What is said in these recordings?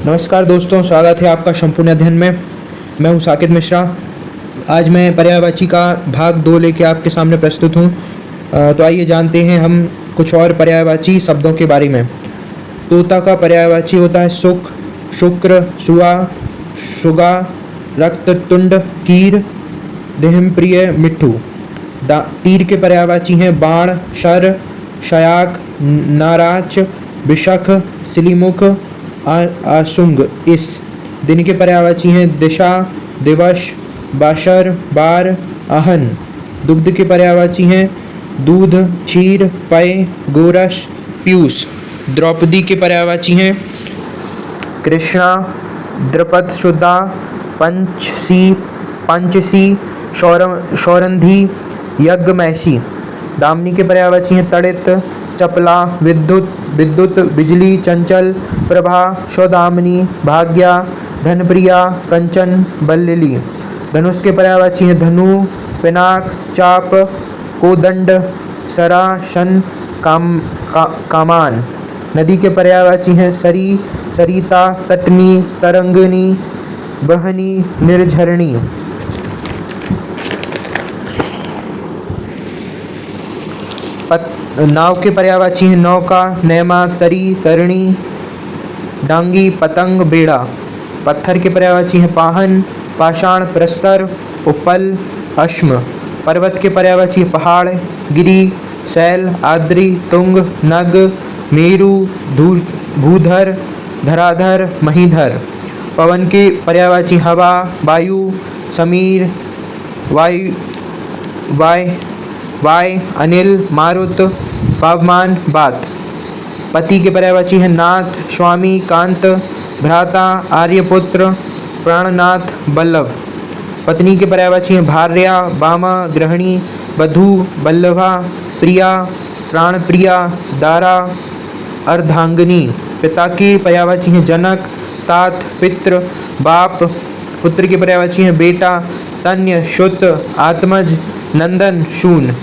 नमस्कार दोस्तों, स्वागत है आपका संपूर्ण अध्ययन में। मैं हूं साकेत मिश्रा। आज मैं पर्यायवाची का भाग 2 लेके आपके सामने प्रस्तुत हूं। तो आइए जानते हैं हम कुछ और पर्यायवाची शब्दों के बारे में। तोता का पर्यायवाची होता है सुख, शुक्र, सुआ, शुगा, रक्ततुंड, कीर, देहप्रिय, मिट्ठू। तीर के पर्यायवाची हैं बाण, शर, शयाक, नाराच, बिशख, सिलीमुख, आशुंग। इस दिन के पर्यायवाची हैं दिशा, दिवश, बाशर, बार, आहन। दुग्ध के पर्यायवाची हैं दूध, क्षीर, पय, गोरस, पीयूष। द्रौपदी के पर्यायवाची हैं कृष्णा, द्रुपद, शुद्धा, पंचसी, सौरंधी, यज्ञमैसी। दामिनी के पर्यायवाची हैं तड़ित, चपला, विद्युत, बिजली, चंचल, प्रभा, सौदामिनी, भाग्या, धनप्रिया, कंचन, बल्लिली। धनुष के पर्यायवाची हैं धनु, पिनाक, चाप, कोदंड, सरा, शन, कामान। नदी के पर्यायवाची हैं सरी, सरिता, तटनी, तरंगिणी, बहनी, निर्झरणी। नाव के पर्यायवाची हैं नौका, नैमा, तरी, तरिणी, डांगी, पतंग, बेड़ा। पत्थर के पर्यायवाची हैं पाहन, पाषाण, प्रस्तर, उपल, अश्म। पर्वत के पर्यायवाची पहाड़, गिरी, शैल, आद्री, तुंग, नग, मेरु, भूधर, धराधर, महीधर। पवन के पर्यायवाची हवा, वायु, समीर, वाय, अनिल, मारुत, पवमान, बात। पति के पर्यायवाची हैं नाथ, स्वामी, कांत, भ्राता, आर्यपुत्र, प्राणनाथ, बल्लभ। पत्नी के पर्यायवाची हैं भार्या, बामा, गृहिणी, वधू, बल्लभा, प्रिया, प्राणप्रिया, दारा, अर्धांगिनी। पिता की पर्यायवाची हैं जनक, तात, पितृ, बाप। पुत्र की पर्यायवाची हैं बेटा, तन्य, शुत, आत्मज, नंदन, शून।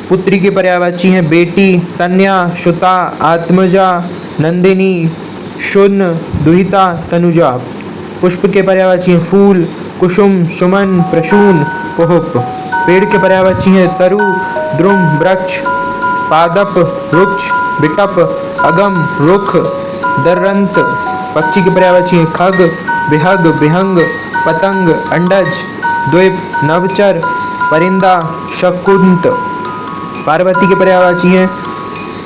पुत्री की पर्यायवाची हैं बेटी, तन्या, शुता, आत्मजा, नंदिनी, शुन, दुहिता, तनुजा। पुष्प के पर्यायवाची हैं फूल, कुसुम, सुमन, प्रसून, कुहुप। पेड़ के पर्यायवाची हैं तरु, द्रुम, वृक्ष, पादप, वृक्ष, बिटप, अगम, रुख, दर्रंत। पक्षी के पर्यायवाची हैं खग, विहग, विहंग, पतंग, अंडज, द्वीप, नवचर, परिंदा, शकुंत। पार्वती के पर्यायवाची हैं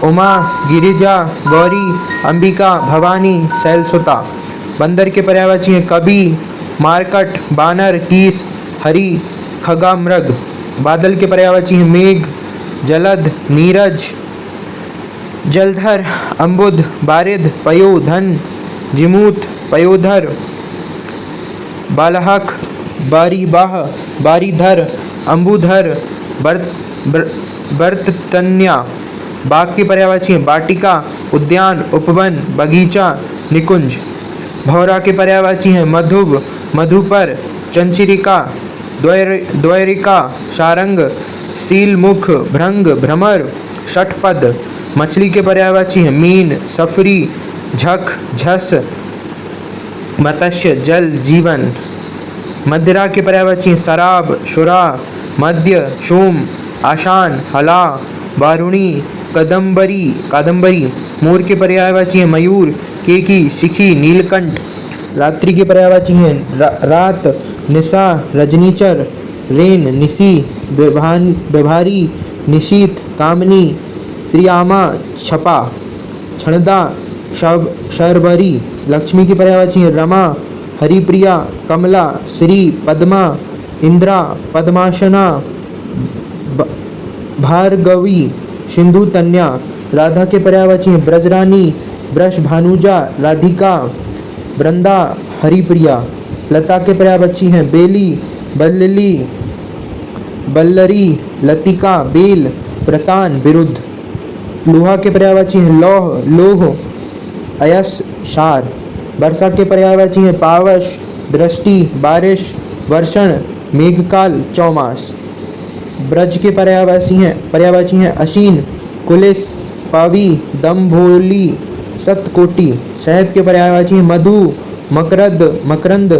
उमा, गिरिजा, गौरी, अंबिका, भवानी, शैलसुता। बंदर के पर्यायवाची हैं कवि, मारकट, बानर, कीस, हरि, खगा, मृग। बादल के पर्यायवाची हैं मेघ, जलद, नीरज, जलधर, अम्बुद, बारिद, पयोधन, जिमूत, पयोधर, बालहक, बारीबाह, बारीधर, अम्बुधर, बर्तन्या। बाग की पर्यायवाची हैं बाटिका, उद्यान, उपवन, बगीचा, निकुंज। भौरा के पर्यायवाची हैं मधुब, मधुपर, चंचरिका, द्वैरिका, सारंग, सीलमुख, भृंग, भ्रमर, षटपद। मछली के पर्यायवाची हैं मीन, सफरी, झक, झस, मत्स्य, जल, जीवन। मदिरा के पर्यायवाची हैं शराब, शुरा, मद्य, शोम, आशान, हला, वारुणी, कादम्बरी। मोर के पर्यायवाची हैं मयूर, केकी, शिखी, नीलकंठ। रात्रि के पर्यायवाची हैं रात, निशा, रजनीचर, रेन, निशी, व्यवहारी, निशीत, कामनी, त्रियामा, छपा, क्षणदा, शर्वरी। लक्ष्मी की पर्यायवाची हैं रमा, हरिप्रिया, कमला, श्री, पद्मा, इंद्रा, पद्मासना, भार्गवी, सिंधु, तन्या। राधा के पर्यायवाची हैं ब्रजरानी, वृष, भानुजा, राधिका, वृंदा, हरिप्रिया। लता के पर्यायवाची हैं बेली, बल्लली, बल्लरी, लतिका, बेल, प्रतान, विरुद्ध। लोहा के पर्यायवाची हैं लौह, लोह, अयस, सार। वर्षा के पर्यायवाची हैं पावश, दृष्टि, बारिश, वर्षण, मेघकाल, चौमास। ब्रज के पर्यायवाची हैं अशीन, कुलिस, पावी, दम्भोली, सतकोटि। शहद के पर्यायवाची हैं मधु, मकरद, मकरंद,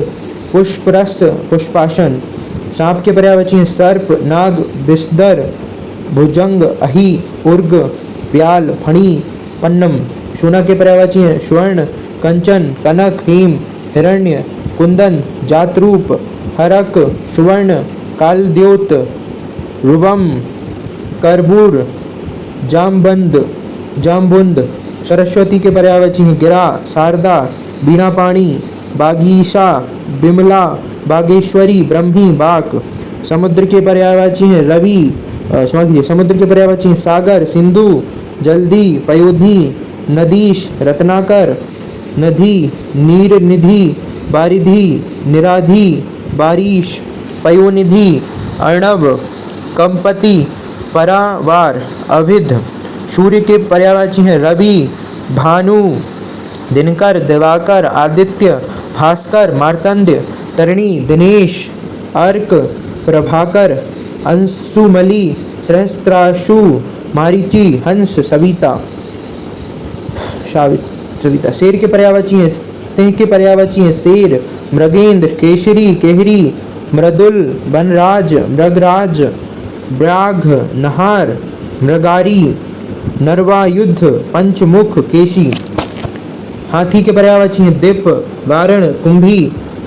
पुष्परस, पुष्पासन। सांप के पर्यायवाची हैं सर्प, नाग, विषधर, भुजंग, अहि, उर्ग, व्याल, फणी, पन्नम। सोना के पर्यायवाची हैं स्वर्ण, कंचन, कनक, हेम, हिरण्य, कुंदन, जातरूप, हरक, सुवर्ण, कालद्योत, रुबम, करबूर, जामबंद, जामबुंद। सरस्वती के पर्यायवाची हैं गिरा, शारदा, बीणापाणी, बागीशा, बिमला, बागेश्वरी, ब्रह्मी, बाक। समुद्र के पर्यायवाची हैं रवि, समुद्र के पर्यायवाची हैं सागर, सिंधु, जल्दी, पयोधी, नदीश, रत्नाकर, नदी, नीर, निधि, बारिधि, निराधि, बारिश, पयोनिधि, अर्णव, कंपति, परावार, अविध। सूर्य के पर्यायवाची हैं रवि, भानु, दिनकर, दिवाकर, आदित्य, भास्कर, मार्तंड्य, तरिणी, दिनेश, अर्क, प्रभाकर, अंशुमली, सहस्त्राशु, मारीची, हंस, सविता, सविता। शेर के पर्यायवाची हैं सिंह के पर्यायवाची हैं शेर, मृगेंद्र, केसरी, केहरी, मृदुल, वनराज, मृगराज, व्याघ्र, नहार, मृगारी, नरवायुध, पंचमुख, केशी। हाथी के पर्यायवाची हैं दीप, वारण, कुंभी,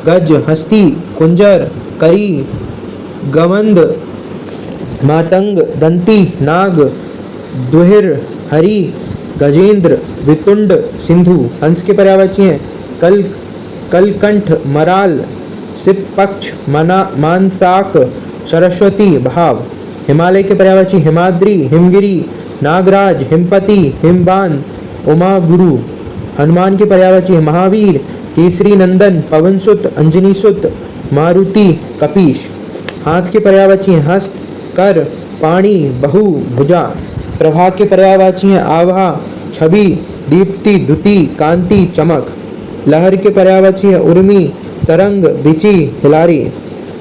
गज, हस्ती, कुंजर, करी, गवंद, मातंग, दंती, नाग, दुहिर, हरि, गजेंद्र, वितुंड, सिंधु। हंस के पर्यायवाची हैं कलकंठ, मराल, सिपक्ष, मानसाक, सरस्वती, भाव। हिमालय के पर्यायवाची हिमाद्री, हिमगिरी, नागराज, हिमपति, हिमबान, उमा गुरु। हनुमान के पर्यायवाची महावीर, केसरी नंदन, पवनसुत, अंजनीसुत, मारुति, कपीश। हाथ के पर्यायवाची हस्त, कर, पाणी, बहु, भुजा। प्रभा के पर्यायवाची हैं आभा, छवि, दीप्ति, द्युति, कांति, चमक। लहर के पर्यायवाची हैं उर्मी, तरंग, बिची, हिलारी।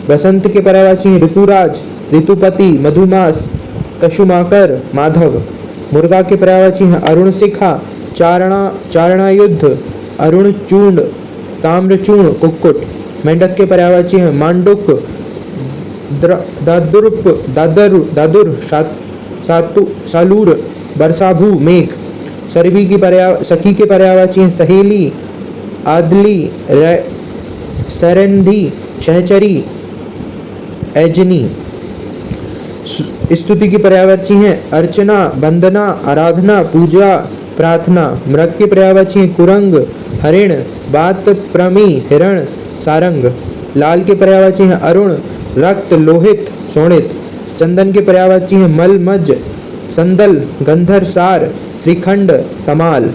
बसंत के पर्यायवाची हैं ऋतुराज, ऋतुपति, मधुमास, कशुमाकर, माधव। मुर्गा के पर्यायवाची हैं अरुण शिखा, चारणायुद्ध, अरुण चूर्ण, ताम्रचूर्ण, कुक्कुट। मेंढक के पर्यायवाची हैं मांडुक, दादुर्प, दादुर, सालूर, बरसाभू, मेघ। सखी के पर्यायवाची हैं सहेली, आदली, सरंधी, सहचरी, एजनी। स्तुति की पर्यायवाची हैं अर्चना, वंदना, आराधना, पूजा, प्रार्थना। मृग के पर्यायवाची हैं कुरंग, हरिण, बात, प्रमी, हिरण, सारंग। लाल के पर्यायवाची हैं अरुण, रक्त, लोहित, शोणित। चंदन के पर्यायवाची हैं मल, मज, संदल, गंधर, सार, श्रीखंड, तमाल।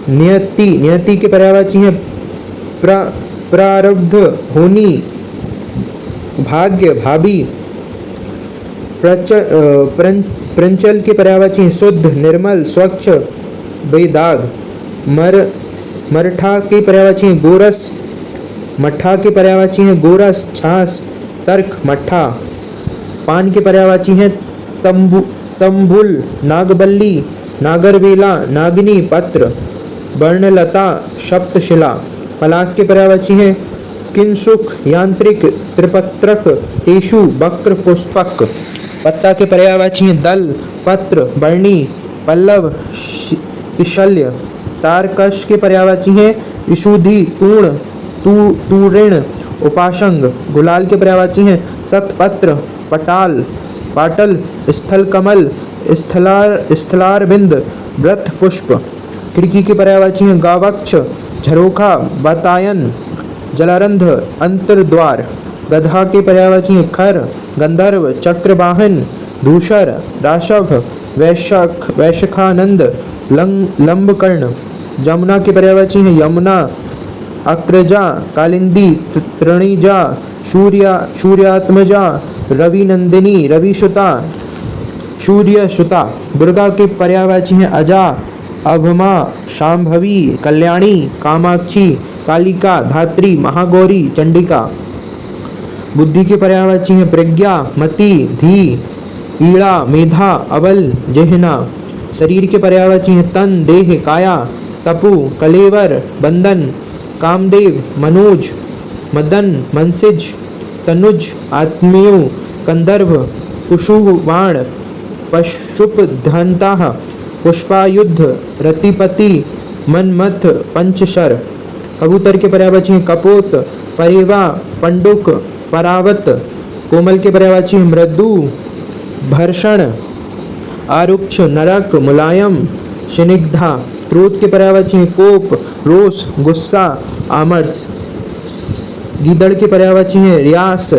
नियति के पर्यायवाची हैं प्रारब्ध, होनी, भाग्य, भाभी। प्रंचल के पर्यायवाची हैं शुद्ध, निर्मल, स्वच्छ, बेदाग। मरठा के पर्यायवाची हैं गोरस, मट्ठा के पर्यायवाची हैं गोरस, छाछ, तर्क, मट्ठा। पान के पर्यायवाची हैं तंबुल, नागबल्ली, नागरवेला, नागिनी, पत्र, वर्णलता, सप्तशिला। पलाश के पर्यायवाची हैं किंसुक, यांत्रिक, त्रिपत्रक, टेशु, वक्र, पुष्पक। पत्ता के पर्यायवाची हैं दल, पत्र, वर्णी, पल्लव, शल्य। तारकश के पर्यायवाची हैं विशुद्धि, तूर्ण, तूऋण, उपासंग। गुलाल के पर्यायवाची हैं सतपत्र, पटाल, पाटल, स्थल कमल, स्थलारविंद, व्रत, पुष्प। खिड़की के पर्यायवाची हैं गावक्ष, झरोखा, बतायन, जलारंध, अंतर्द्वार। गधा के पर्यायवाची हैं खर, गंधर्व, चक्रवाहन, धूसर, राशव, वैशखानंद, लंबकर्ण। जमुना के पर्यायवाची हैं यमुना, अक्रजा, कालिंदी, तृणीजा, सूर्यात्मजा, रविनंदिनी, रविसुता, सूर्यसुता। दुर्गा के पर्यायवाची हैं अजा, अभमा, शांभवी, कल्याणी, कामाक्षी, कालिका, धात्री, महागौरी, चंडिका। बुद्धि के पर्यायवाची हैं प्रज्ञा, मति, धी, ईड़ा, मेधा, अबल, जेहना। शरीर के पर्यायवाची हैं तन, देह, काया, तपु, कलेवर, बंदन, कामदेव, मनोज, मदन, मनसिज, तनुज, आत्मीय, कंदर्भ, कुशुवाण, पशुपधंता, पुष्पायुध, रतिपति, मनमथ, पंचशर। कबूतर के पर्यायवाची हैं कपोत, परेवा, पंडुक, परावत। कोमल के पर्यायवाची हैं मृदु, भर्षण, आरुक्ष, नरक, मुलायम, स्निग्धा। क्रोध के पर्यायवाची हैं कोप, रोष, गुस्सा, आमर्ष। गीदड़ के पर्यायवाची हैं रियास,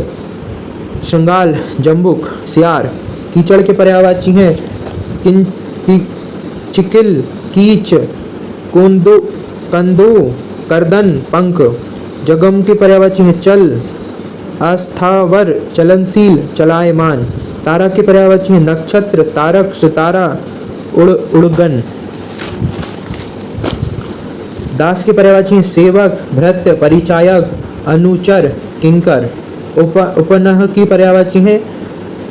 श्रृंगाल, जम्बुक, सियार। कीचड़ के पर्यायवाची हैं चिकिल, कीच, कोंदो, कंदो, करदन, पंख। जगम के पर्यायवाची हैं चल, अस्थावर, चलनशील, चलायमान। तारा के पर्यायवाची हैं नक्षत्र, तारक, सितारा, उड़गन। दास के पर्यायवाची हैं सेवक, भृत्य, परिचायक, अनुचर, किंकर। उपनह की पर्यायवाची हैं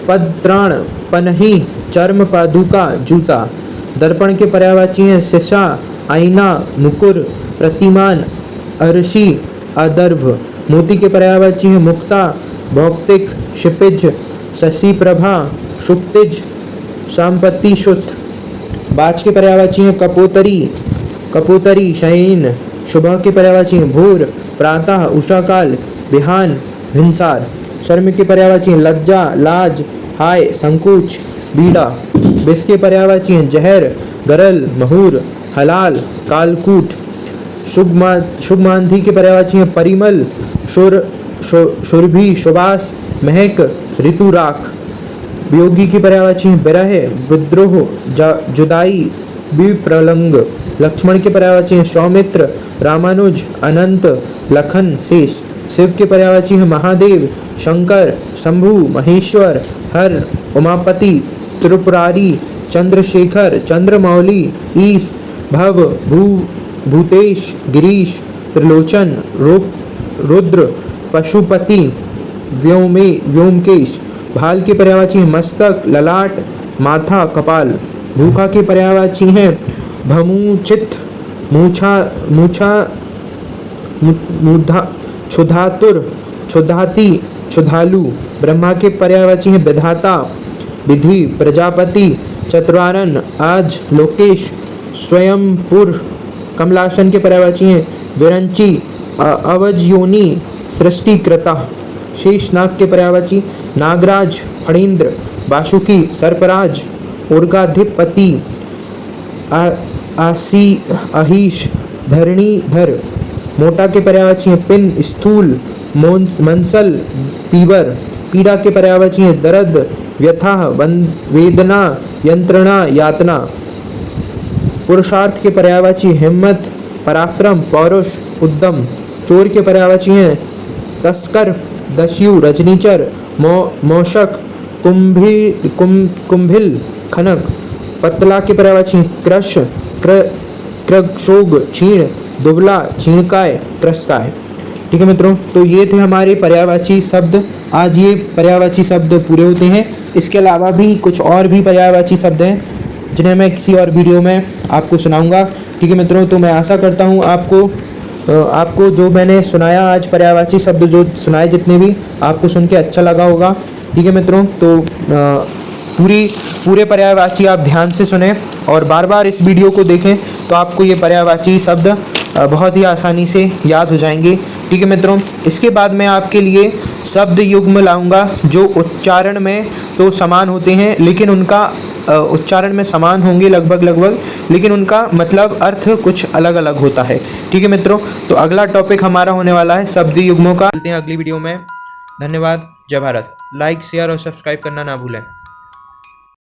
पदत्राण, पनही, चर्म, पादुका, जूता। दर्पण के पर्यायवाची हैं शीशा, आईना, मुकुर, प्रतिमान, अर्शी, अदर्भ। मोती के पर्यायवाची हैं मुक्ता, भौक्तिक, क्षितिज, शशि प्रभा, शुक्तिज, संपत्ति, शुद्ध। बाज के पर्यायवाची हैं कपोतरी, कपोतरी, शयन। सुबह के पर्यायवाची हैं भोर, प्रातः, उषाकाल, बिहान, भिनसार। शर्म के पर्यायवाची हैं लज्जा, लाज, हाय, संकोच, बीड़ा। विष के पर्यायवाची हैं जहर, गरल, महूर, हलाल, कालकूट। शुभ मांधी के पर्यायवाची हैं परिमल, सुरभि, सुबास, महक, ऋतु, राख। वियोगी की पर्यायवाची हैं विरह, विद्रोह, जुदाई, विप्रलंग। लक्ष्मण के पर्यायवाची हैं सौमित्र, रामानुज, अनंत, लखन, शेष। शिव के पर्यायवाची हैं महादेव, शंकर, शंभु, महेश्वर, हर, उमापति, त्रिपुरारी, चंद्रशेखर, चंद्रमौली, ईश, भव, भूतेश, गिरीश, त्रिलोचन, रुद्र, पशुपति, व्योमकेश। भाल की पर्यायवाची हैं मस्तक, ललाट, माथा, कपाल। भूखा की पर्यायवाची हैं भमूचित, मूछा, मूधा, क्षुधातुर, क्षुधाति, क्षुधालु। ब्रह्मा के पर्यायवाची हैं विधाता, विधि, प्रजापति, चतुरानन, आज, लोकेश, स्वयंपुर। कमलासन के पर्यायवाची हैं विरंची, अवजयोनि, सृष्टिकृता। शेषनाग के पर्यायवाची नागराज, फणीन्द्र, वासुकी, सर्पराज, उर्गाधिपति, अहीश, धरणीधर। मोटा के पर्यायवाची हैं पिन, स्थूल, मंसल, पीवर। पीड़ा के पर्यायवाची हैं दर्द, व्यथा, वेदना, यंत्रणा, यातना। पुरुषार्थ के पर्यायवाची हिम्मत, पराक्रम, पौरुष, उद्यम। चोर के पर्यायवाची हैं तस्कर, दस्यु, रजनीचर, मौशक, कुंभिल, खनक। पतला के पर्यायवाची हैं कृश, कृशोग, क्षीण, दुबला, क्षीणकाय, क्रसकाय। ठीक है मित्रों, तो ये थे हमारे पर्यायवाची शब्द। आज ये पर्यायवाची शब्द पूरे होते हैं। इसके अलावा भी कुछ और भी पर्यायवाची शब्द हैं जिन्हें मैं किसी और वीडियो में आपको सुनाऊंगा। ठीक है मित्रों, तो मैं आशा करता हूँ आपको जो मैंने सुनाया आज पर्यायवाची शब्द जो सुनाए जितने भी आपको सुन के अच्छा लगा होगा। ठीक है मित्रों, तो पूरे पर्यायवाची आप ध्यान से सुने और बार बार इस वीडियो को देखें तो आपको ये पर्यायवाची शब्द बहुत ही आसानी से याद हो जाएंगे। ठीक है मित्रों, इसके बाद मैं आपके लिए शब्द युग्म लाऊंगा जो उच्चारण में तो समान होते हैं, लेकिन उनका उच्चारण में समान होंगे लगभग, लेकिन उनका मतलब अर्थ कुछ अलग अलग होता है। ठीक है मित्रों, तो अगला टॉपिक हमारा होने वाला है शब्द युग्मों का। मिलते हैं अगली वीडियो में। धन्यवाद। जय भारत। लाइक, शेयर और सब्सक्राइब करना ना भूलें।